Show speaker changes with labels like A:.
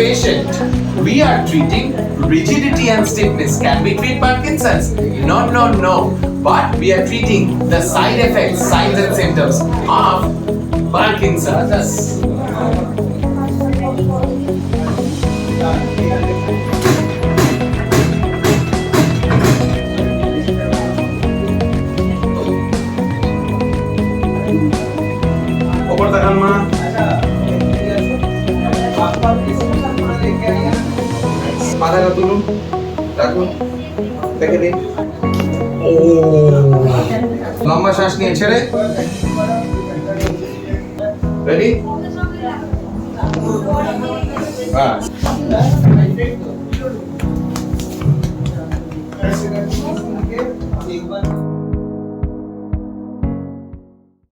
A: patient. We are treating rigidity and stiffness. Can we treat Parkinson's? No. But we are treating the side effects, signs and symptoms of Parkinson's.
B: ऊपर तक माँ মাথাটা তুলুন রাখুন দেখে দিন ও লম্বা শ্বাস নিয়ে ছেড়ে রেডি হ্যাঁ